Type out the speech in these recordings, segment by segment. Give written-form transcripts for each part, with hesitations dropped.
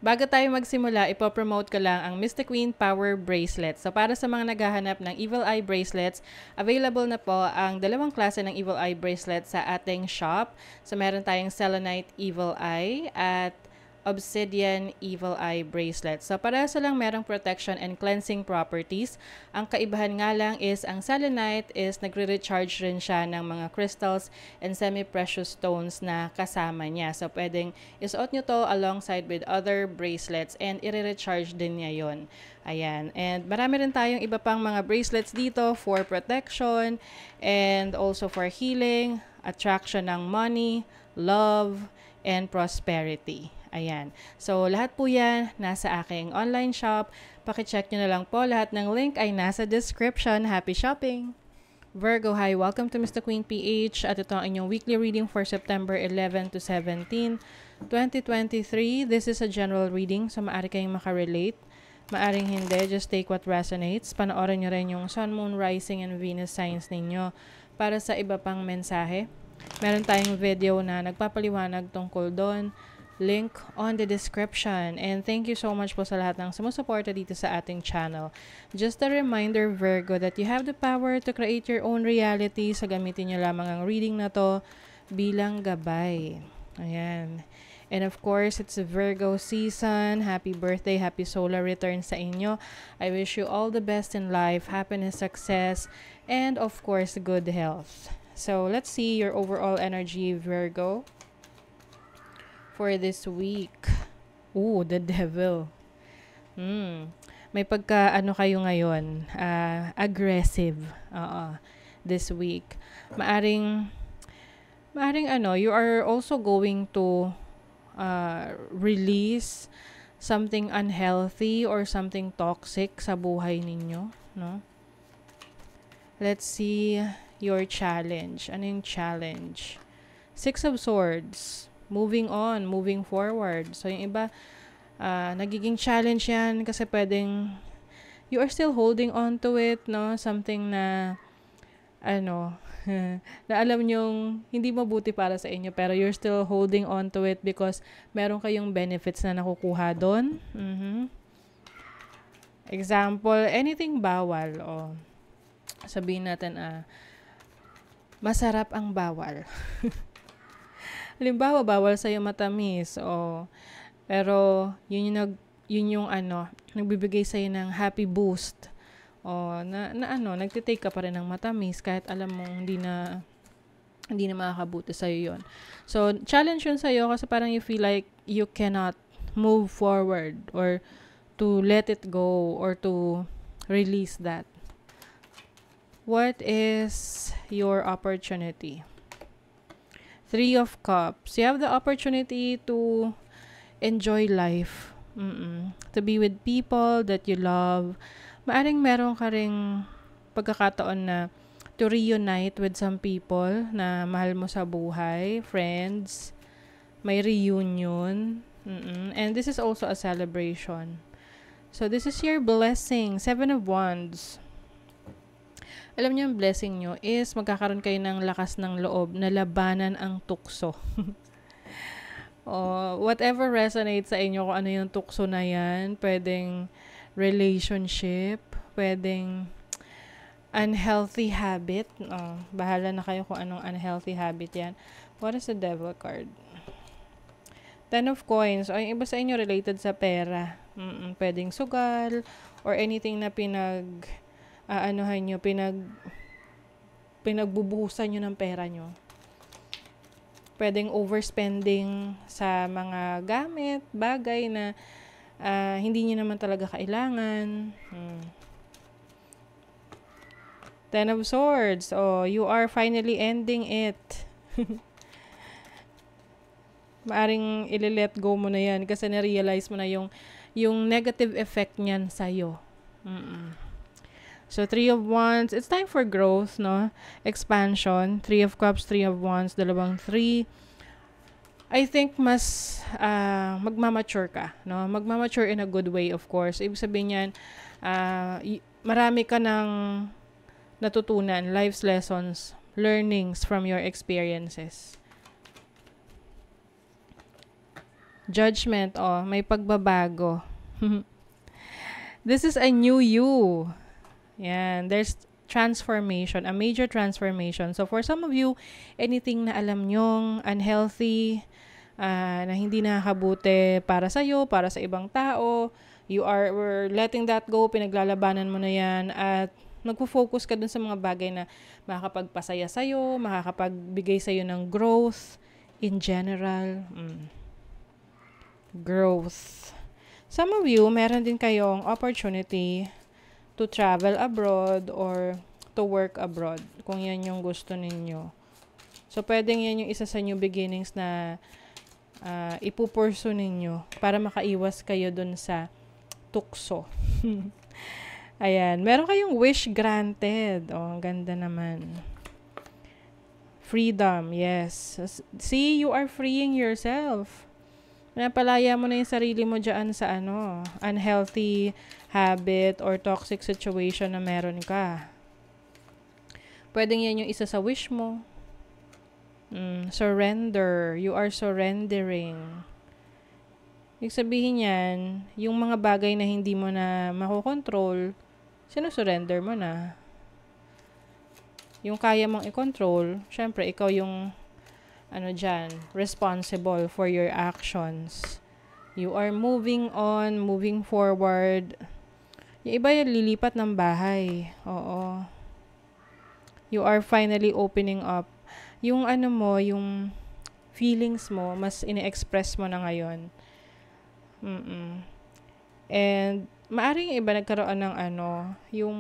Bago tayo magsimula, ipopromote ko lang ang Mystic Queen Power Bracelet. So para sa mga naghahanap ng Evil Eye Bracelets, available na po ang dalawang klase ng Evil Eye Bracelet sa ating shop. So meron tayong Selenite Evil Eye at Obsidian Evil Eye Bracelet. So parehas lang merong protection and cleansing properties. Ang kaibahan nga lang is ang selenite is nagre-recharge rin siya ng mga crystals and semi-precious stones na kasama niya. So pwedeng isuot nyo to alongside with other bracelets and i-recharge din niya yon. Ayan. And marami rin tayong iba pang mga bracelets dito for protection and also for healing, attraction ng money, love, and prosperity. Ayan. So, lahat po yan nasa aking online shop. Pakicheck nyo na lang po. Lahat ng link ay nasa description. Happy shopping! Virgo, hi. Welcome to Mr. Queen PH. At ito ang inyong weekly reading for September 11 to 17, 2023. This is a general reading, so maaari kayong makarelate. Maaring hindi. Just take what resonates. Panoorin nyo rin yung Sun, Moon, Rising, and Venus signs ninyo para sa iba pang mensahe. Meron tayong video na nagpapaliwanag tungkol doon. Link on the description. And thank you so much po sa lahat ng sumusuporta dito sa ating channel. Just a reminder, Virgo, that you have the power to create your own reality. So gamitin nyo lamang ang reading na to bilang gabay. Ayan. And of course, it's a Virgo season. Happy birthday, happy solar return sa inyo. I wish you all the best in life, happiness, success, and of course, good health. So let's see your overall energy, Virgo, for this week. Ooh, the devil. May pagka kayo ngayon, aggressive. This week. Maaring you are also going to release something unhealthy or something toxic sa buhay ninyo, no? Let's see your challenge. Ano yung challenge? Six of Swords. Moving on, moving forward. So, yung iba, nagiging challenge yan kasi pwedeng you are still holding on to it, no? Something na, na alam nyong hindi mabuti para sa inyo, pero you're still holding on to it because meron kayong benefits na nakukuha doon. Example, anything bawal. Sabihin natin, masarap ang bawal. Halimbawa, bawal sa'yo matamis. Pero yun yung nagbibigay sa'yo ng happy boost. Nagtitake ka pa rin ng matamis kahit alam mong hindi na makakabuti sa'yo yun. So, challenge yun sa'yo kasi parang you feel like you cannot move forward or to let it go or to release that. What is your opportunity? Three of Cups. You have the opportunity to enjoy life. To be with people that you love. Maaring meron ka ring pagkakataon na to reunite with some people na mahal mo sa buhay, friends. May reunion. And this is also a celebration. So this is your blessing. 7 of Wands. Alam niyo, yung blessing nyo is magkakaroon kayo ng lakas ng loob na labanan ang tukso. Whatever resonates sa inyo, kung ano yung tukso na yan, pwedeng relationship, pwedeng unhealthy habit. Bahala na kayo kung anong unhealthy habit yan. What is the Devil card? 10 of Coins. Yung iba sa inyo related sa pera. Pwedeng sugal or anything na pinagbubuhusan nyo ng pera nyo. Pwedeng overspending sa mga gamit, bagay na hindi nyo naman talaga kailangan. 10 of Swords. You are finally ending it. Maaring i-let go mo na yan kasi na-realize mo na yung negative effect niyan sa'yo. So, 3 of Wands, it's time for growth, no? Expansion. 3 of Cups, 3 of Wands, dalawang 3. I think mas magmamature ka, no? Magmamature in a good way, of course. Ibig sabihin yan, marami ka ng natutunan, life's lessons, learnings from your experiences. Judgment, oh, may pagbabago. This is a new you. Yan, there's transformation, a major transformation. So for some of you, anything na alam nyong unhealthy, na hindi nakakabuti para sa'yo, para sa ibang tao, we're letting that go, pinaglalabanan mo na yan, at magpo-focus ka dun sa mga bagay na makakapagpasaya sa'yo, makakapagbigay sa'yo ng growth in general. Growth. Some of you, meron din kayong opportunity to travel abroad or to work abroad, kung yan yung gusto ninyo. So, pwedeng yan yung isa sa new beginnings na ipupurso ninyo para makaiwas kayo dun sa tukso. Ayan. Meron kayong wish granted. Oh, ang ganda naman. Freedom, yes. See, you are freeing yourself. Napalaya mo na yung sarili mo dyan sa unhealthy habit or toxic situation na meron ka. Pwedeng yan yung isa sa wish mo. Surrender. You are surrendering. Ibig sabihin yan, yung mga bagay na hindi mo na makokontrol, sinusurrender mo na. Yung kaya mong i-control, syempre, ikaw yung responsible for your actions. You are moving on, moving forward. Yung iba yung lilipat ng bahay. Oo. You are finally opening up. Yung yung feelings mo, mas ine-express mo na ngayon. And, maaring iba nagkaroon ng yung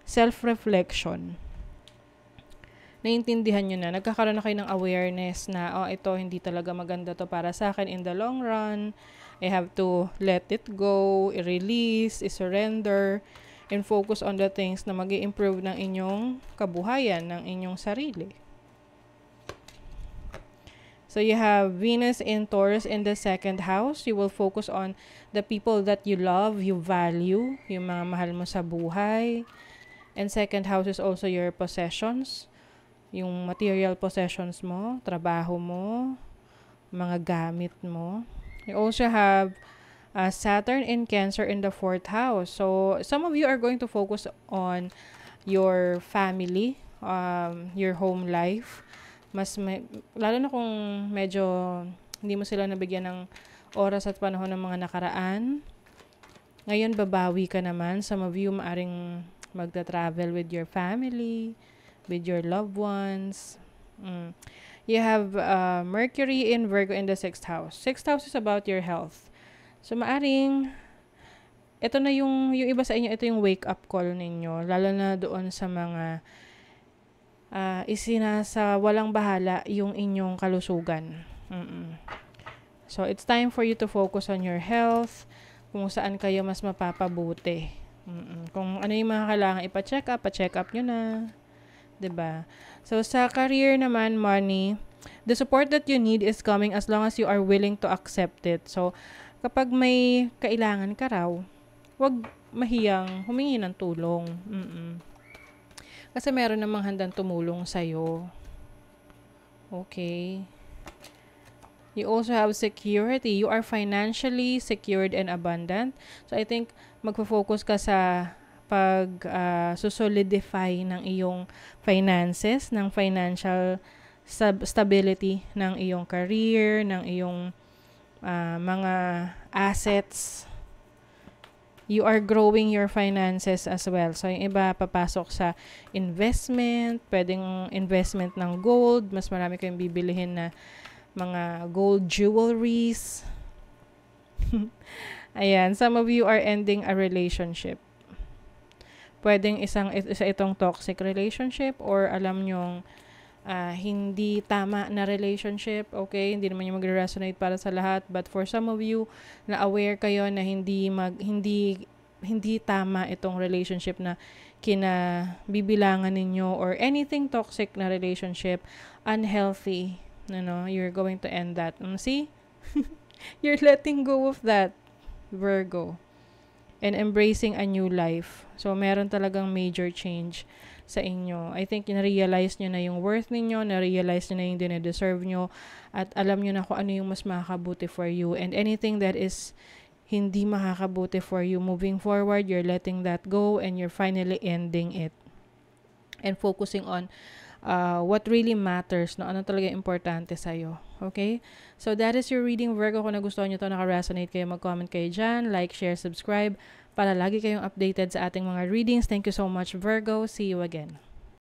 self-reflection. Naiintindihan nyo na, nagkakaroon na kayo ng awareness na, ito, hindi talaga maganda to para sa akin in the long run. I have to let it go, i-release, i-surrender, and focus on the things na mag-i-improve ng inyong kabuhayan, ng inyong sarili. So you have Venus in Taurus in the second house. You will focus on the people that you love, you value, yung mga mahal mo sa buhay. And second house is also your possessions. Yung material possessions mo, trabaho mo, mga gamit mo. You also have Saturn in Cancer in the fourth house. So, some of you are going to focus on your family, your home life. Lalo na kung medyo hindi mo sila nabigyan ng oras at panahon ng mga nakaraan. Ngayon, babawi ka naman. Some of you maaring magta-travel with your family, with your loved ones. You have Mercury in Virgo in the 6th house. 6th house is about your health. So, maaring, ito na yung iba sa inyo, ito yung wake-up call ninyo. Lalo na doon sa mga isinasa walang bahala yung inyong kalusugan. So, it's time for you to focus on your health, kung saan kayo mas mapapabuti. Kung ano yung mga kailangan ipa-check up nyo na. 'Di ba? So sa career naman, money, the support that you need is coming as long as you are willing to accept it. So kapag may kailangan ka raw, wag mahiyang humingi ng tulong. Kasi meron namang handang tumulong sa'yo. Okay. You also have security. You are financially secured and abundant. So I think magfo-focus ka sa solidify ng iyong finances, ng financial stability ng iyong career, ng iyong mga assets. You are growing your finances as well. So, yung iba papasok sa investment, pwedeng investment ng gold, mas marami kayong bibilihin na mga gold jewelries. Ayan, some of you are ending a relationship. Pwedeng isa itong toxic relationship or alam nyong hindi tama na relationship, okay? Hindi naman yung magre-resonate para sa lahat, but for some of you na aware kayo na hindi tama itong relationship na kinabibilangan ninyo or anything toxic na relationship, unhealthy, you're going to end that. See? You're letting go of that, Virgo. And embracing a new life. So, meron talagang major change sa inyo. I think na-realize nyo na yung worth ninyo, na-realize nyo na yung dinedeserve nyo, at alam nyo na kung ano yung mas makakabuti for you. And anything that is hindi makakabuti for you moving forward, you're letting that go and you're finally ending it. And focusing on what really matters, no? Ano talaga importante sa'yo. Okay? So, that is your reading, Virgo. Kung nagustuhan nyo to, naka-resonate kayo, mag-comment kayo dyan, like, share, subscribe, para lagi kayong updated sa ating mga readings. Thank you so much, Virgo. See you again.